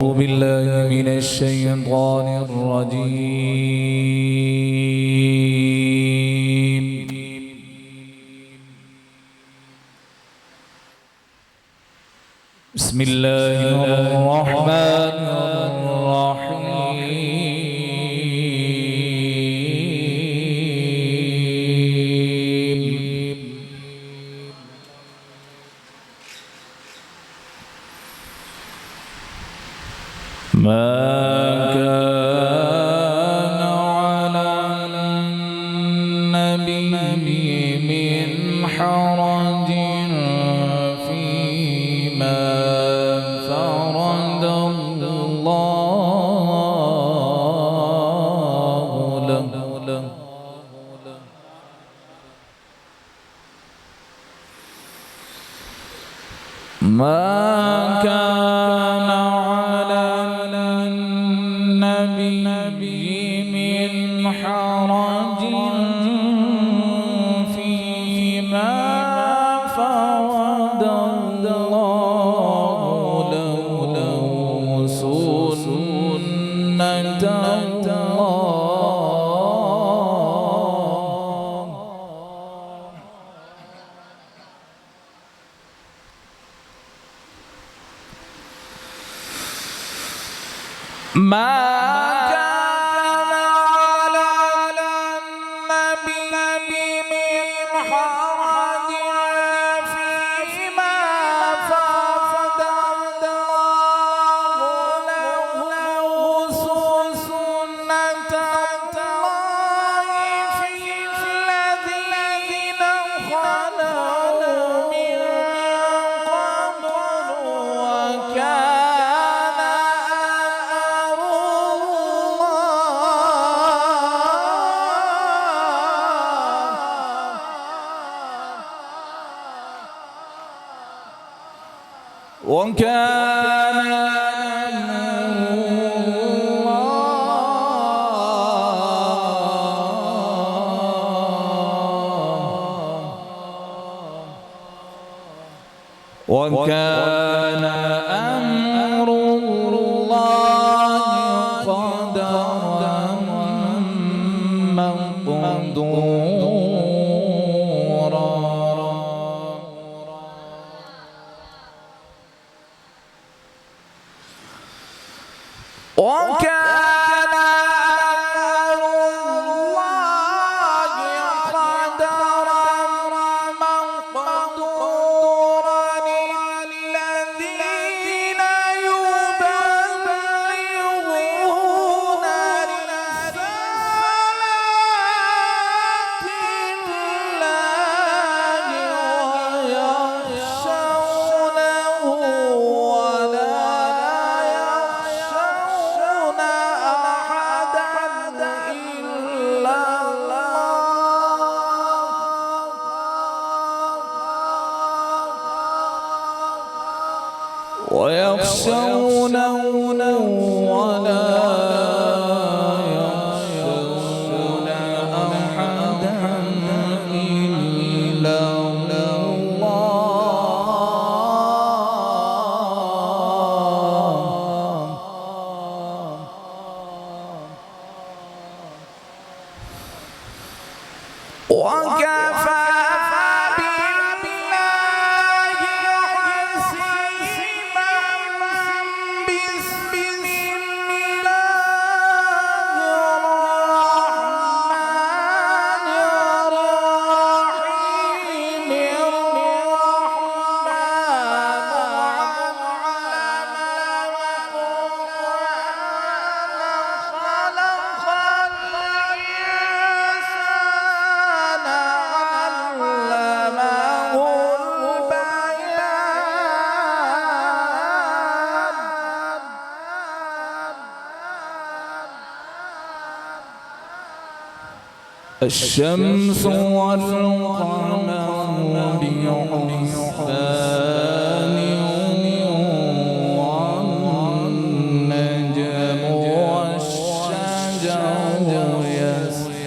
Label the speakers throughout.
Speaker 1: أعوذ بالله من الشيطان الرجيم. بسم الله الرحمن الرحيم. ما كان على النبي من حرج فيما فرض الله له. ما كان على النبي من حرج فيما فرض الله له سنة ما كان على النبي من حرج فيما فرض الله له سنة الله في الذين خلوا من قبل وكان وكان أمر الله قدرا مقدورا. وكان أمر الله قدرا مقدورا. الذين يبلغون رسالات الله ويخشونه ولا يخشون أحدا إلا الله ويخشونه ولا يخشون أحدا إلا الله. وكفى بالله حسيبا. بسم الله الرحمن الرحيم. الشمس والقمر بحسبان والنجم والشجر يسجدان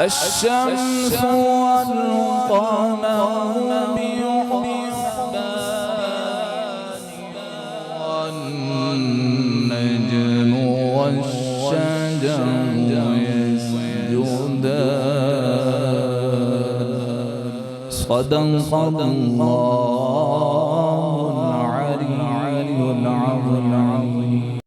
Speaker 1: الشمس والقمر بحسبان والنجم والشجر يسجدان صدق الله العلي العظيم.